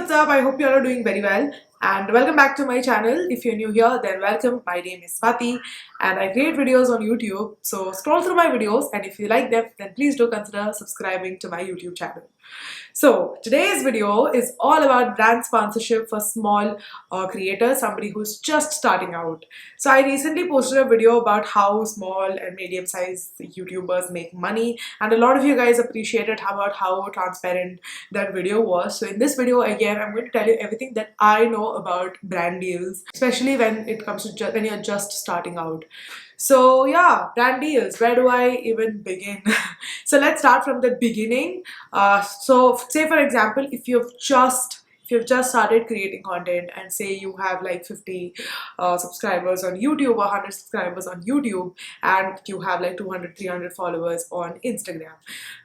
what's up? I hope you all are doing very well and welcome back to my channel. If you're new here, then welcome. My name is Swati and I create videos on YouTube. So scroll through my videos and if you like them, then please do consider subscribing to my YouTube channel. So today's video is all about brand sponsorship for small creators, somebody who's just starting out. So I recently posted a video about how small and medium-sized YouTubers make money, and a lot of you guys appreciated about how transparent that video was. So in this video again, I'm going to tell you everything that I know about brand deals, especially when it comes to when you're just starting out. So yeah, brand deals, where do I even begin? So let's start from the beginning. So say for example, if you've just started creating content and say you have like 50 subscribers on YouTube or 100 subscribers on YouTube and you have like 200-300 followers on Instagram.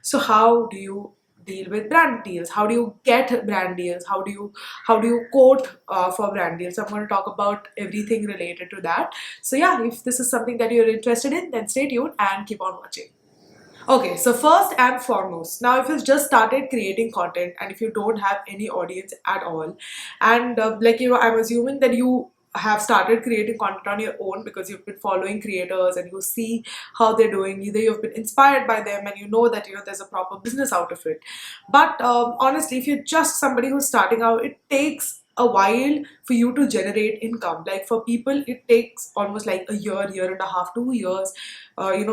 So how do you deal with brand deals? How do you get brand deals? How do you quote for brand deals? So I'm going to talk about everything related to that. So yeah, if this is something that you're interested in, then stay tuned and keep on watching. Okay, so first and foremost, now if you've just started creating content and if you don't have any audience at all, and I'm assuming that you have started creating content on your own because you've been following creators and you see how they're doing, either you've been inspired by them and you know that there's a proper business out of it. But honestly, if you're just somebody who's starting out, it takes a while for you to generate income. Like for people, it takes almost like a year and a half, 2 years,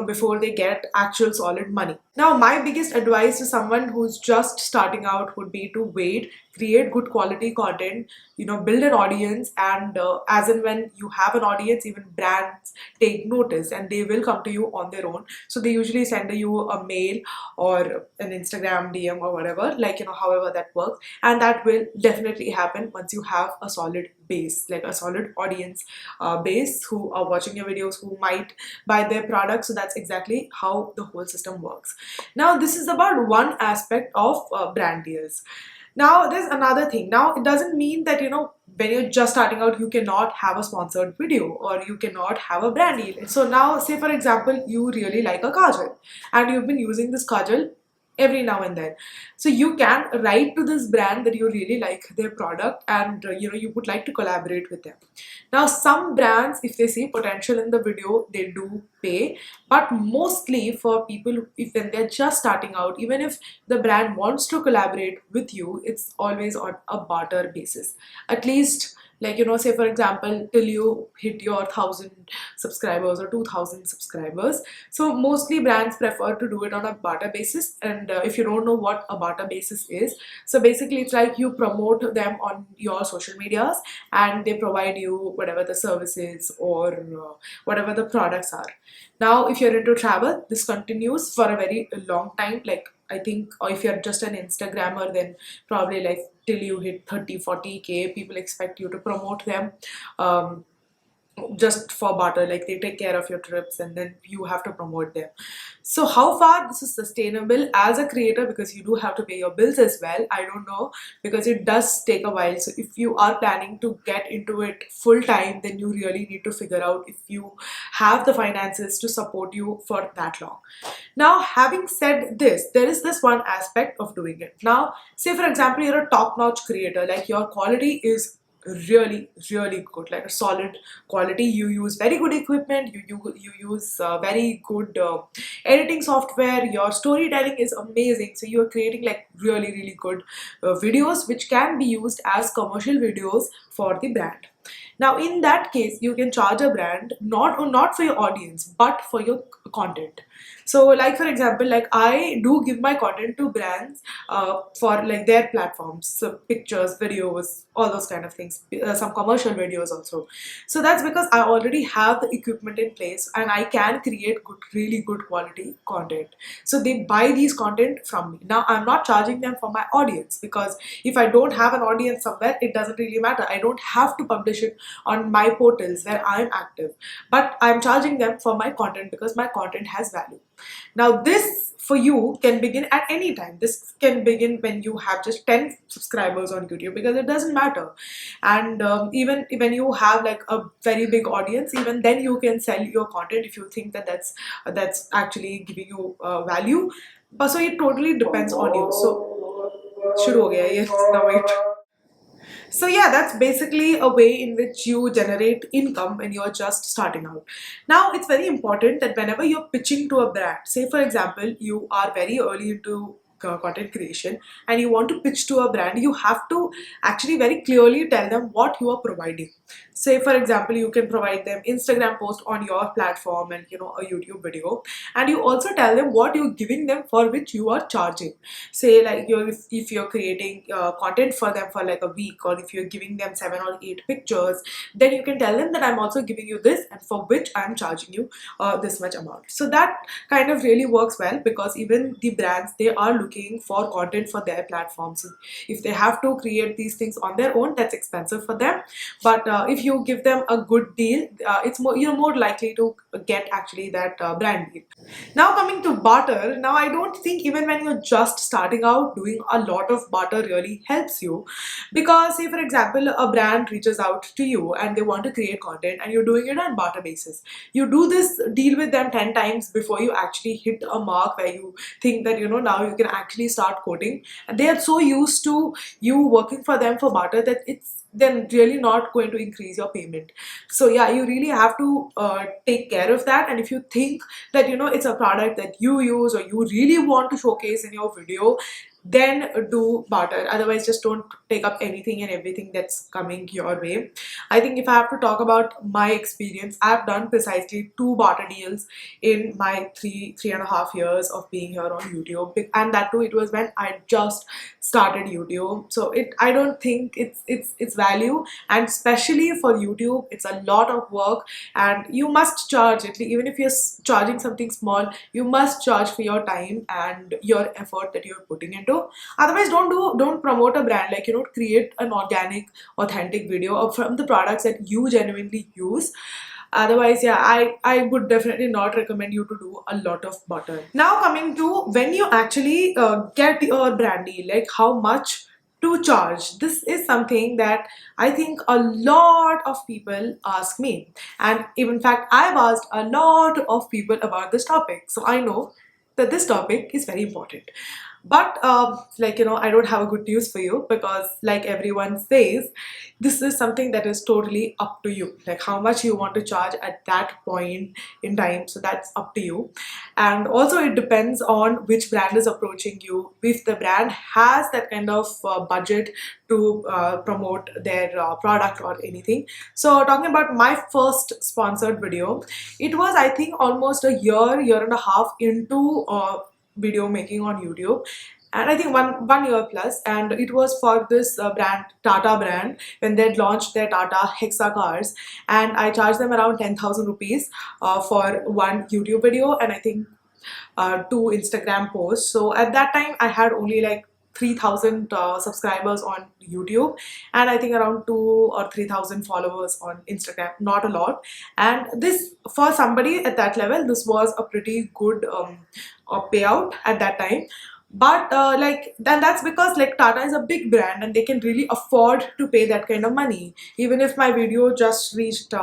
before they get actual solid money. Now, my biggest advice to someone who's just starting out would be to wait, create good quality content, build an audience, and as and when you have an audience, even brands take notice and they will come to you on their own. So they usually send you a mail or an Instagram DM or whatever, however that works, and that will definitely happen once you have a solid base, like a solid audience base who are watching your videos, who might buy their products. So that's exactly how the whole system works. Now, this is about one aspect of brand deals. Now, there's another thing. Now, it doesn't mean that, when you're just starting out, you cannot have a sponsored video or you cannot have a brand deal. So now, say for example, you really like a kajal and you've been using this kajal every now and then. So you can write to this brand that you really like their product and you would like to collaborate with them. Now some brands, if they see potential in the video, they do pay, but mostly for people, if when they're just starting out, even if the brand wants to collaborate with you, it's always on a barter basis. At least, say for example, till you hit your 1,000 subscribers or 2,000 subscribers. So mostly brands prefer to do it on a barter basis. And if you don't know what a barter basis is, so basically it's like you promote them on your social medias and they provide you whatever the services or whatever the products are. Now, if you're into travel, this continues for a very long time. Like I think, or if you're just an Instagrammer, then probably like till you hit 30-40K, people expect you to promote them. Just for barter, like they take care of your trips and then you have to promote them. So how far this is sustainable as a creator, because you do have to pay your bills as well, I don't know, because it does take a while. So if you are planning to get into it full time, then you really need to figure out if you have the finances to support you for that long. Now, having said this, there is this one aspect of doing it. Now, say for example, you're a top-notch creator, like your quality is really good, like a solid quality. You use very good equipment, you use very good editing software, your storytelling is amazing, so you're creating like really good videos which can be used as commercial videos for the brand. Now in that case, you can charge a brand not for your audience but for your content. So like for example, like I do give my content to brands for like their platforms, so pictures, videos, all those kind of things, some commercial videos also. So that's because I already have the equipment in place and I can create really good quality content. So they buy these content from me. Now I'm not charging them for my audience, because if I don't have an audience somewhere, it doesn't really matter. I don't have to publish it on my portals where I'm active, but I'm charging them for my content because my content has value. Now this for you can begin at any time. This can begin when you have just 10 subscribers on YouTube, because it doesn't matter. And even when you have like a very big audience, even then you can sell your content if you think that that's actually giving you value. But so it totally depends on you. So शुरू हो गया ये now wait. So yeah, that's basically a way in which you generate income when you're just starting out. Now, it's very important that whenever you're pitching to a brand, say for example, you are very early into content creation and you want to pitch to a brand, you have to actually very clearly tell them what you are providing. Say for example, you can provide them Instagram post on your platform and a YouTube video, and you also tell them what you're giving them for which you are charging. Say like if you're creating content for them for like a week, or if you're giving them 7 or 8 pictures, then you can tell them that I'm also giving you this and for which I'm charging you this much amount. So that kind of really works well, because even the brands, they are looking for content for their platforms. If they have to create these things on their own, that's expensive for them. But if you give them a good deal, it's more, you're more likely to get actually that brand deal. Now coming to barter, now I don't think even when you're just starting out, doing a lot of barter really helps you, because say for example, a brand reaches out to you and they want to create content and you're doing it on barter basis. You do this deal with them 10 times before you actually hit a mark where you think that now you can actually start quoting, and they are so used to you working for them for barter that it's then really not going to increase your payment. So yeah, you really have to take care of that. And if you think that it's a product that you use or you really want to showcase in your video, then do barter. Otherwise, just don't take up anything and everything that's coming your way. I think if I have to talk about my experience, I've done precisely 2 barter deals in my three and a half years of being here on YouTube, and that too, it was when I just started YouTube. So I don't think it's value, and especially for YouTube, it's a lot of work, and you must charge it. Even if you're charging something small, you must charge for your time and your effort that you're putting into. Otherwise, don't promote a brand. Like create an organic, authentic video from the products that you genuinely use. Otherwise, yeah, I would definitely not recommend you to do a lot of butter. Now coming to when you actually get your brand deal, like how much to charge. This is something that I think a lot of people ask me, and in fact I've asked a lot of people about this topic, so I know that this topic is very important. But I don't have a good news for you, because like everyone says, this is something that is totally up to you, like how much you want to charge at that point in time. So that's up to you. And also it depends on which brand is approaching you. If the brand has that kind of budget to promote their product or anything. So talking about my first sponsored video, it was I think almost a year and a half into video making on YouTube, and I think one year plus, and it was for this brand, Tata brand, when they had launched their Tata Hexa cars, and I charged them around 10,000 rupees for one YouTube video, and I think 2 Instagram posts. So at that time I had only like 3,000 subscribers on YouTube, and I think around 2 or 3,000 followers on Instagram. Not a lot, and this, for somebody at that level, this was a pretty good payout at that time. But then that's because like Tata is a big brand and they can really afford to pay that kind of money. Even if my video just reached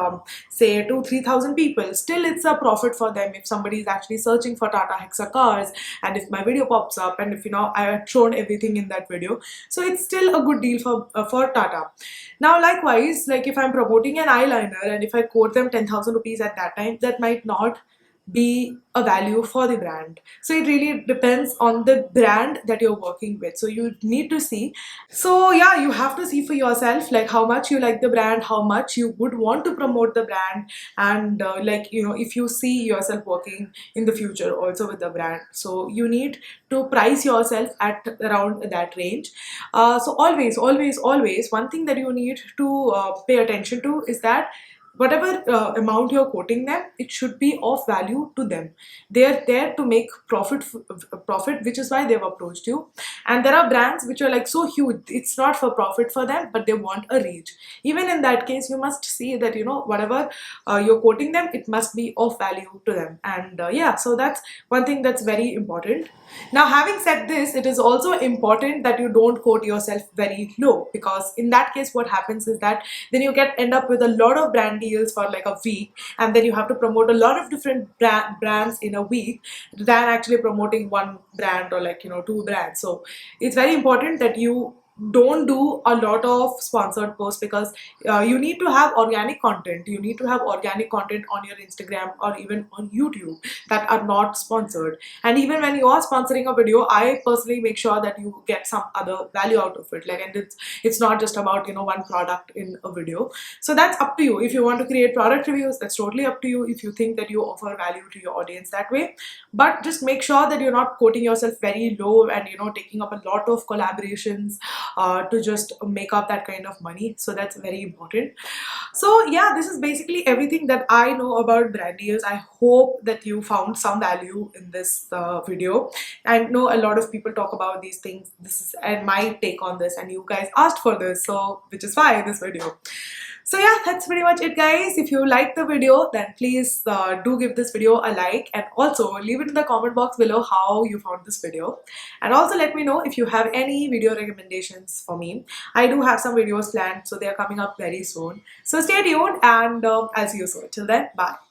say 2-3,000 people, still it's a profit for them if somebody is actually searching for Tata Hexa cars, and if my video pops up, and if I had shown everything in that video, so it's still a good deal for Tata. Now likewise, like if I'm promoting an eyeliner and if I quote them 10,000 rupees at that time, that might not be a value for the brand. So it really depends on the brand that you're working with. So you need to see. So yeah, you have to see for yourself like how much you like the brand, how much you would want to promote the brand, and if you see yourself working in the future also with the brand. So you need to price yourself at around that range. So always one thing that you need to pay attention to is that whatever amount you're quoting them, it should be of value to them. They're there to make profit, which is why they've approached you. And there are brands which are like so huge, it's not for profit for them, but they want a reach. Even in that case, you must see that whatever you're quoting them, it must be of value to them. And yeah, so that's one thing that's very important. Now having said this, it is also important that you don't quote yourself very low, because in that case what happens is that then you end up with a lot of brand deals for like a week, and then you have to promote a lot of different brands in a week than actually promoting one brand or 2 brands. So it's very important that you don't do a lot of sponsored posts, because you need to have organic content. You need to have organic content on your Instagram or even on YouTube that are not sponsored. And even when you are sponsoring a video, I personally make sure that you get some other value out of it. Like, and it's not just about, you know, one product in a video. So that's up to you. If you want to create product reviews, that's totally up to you, if you think that you offer value to your audience that way. But just make sure that you're not quoting yourself very low and, you know, taking up a lot of collaborations to just make up that kind of money. So that's very important. So yeah, this is basically everything that I know about brand deals. I hope that you found some value in this video. I know a lot of people talk about these things. This is and my take on this, and you guys asked for this, so which is why this video. So yeah, that's pretty much it, guys. If you liked the video, then please do give this video a like, and also leave it in the comment box below how you found this video. And also let me know if you have any video recommendations for me. I do have some videos planned, so they are coming up very soon. So stay tuned, and I'll see you soon. Till then, bye.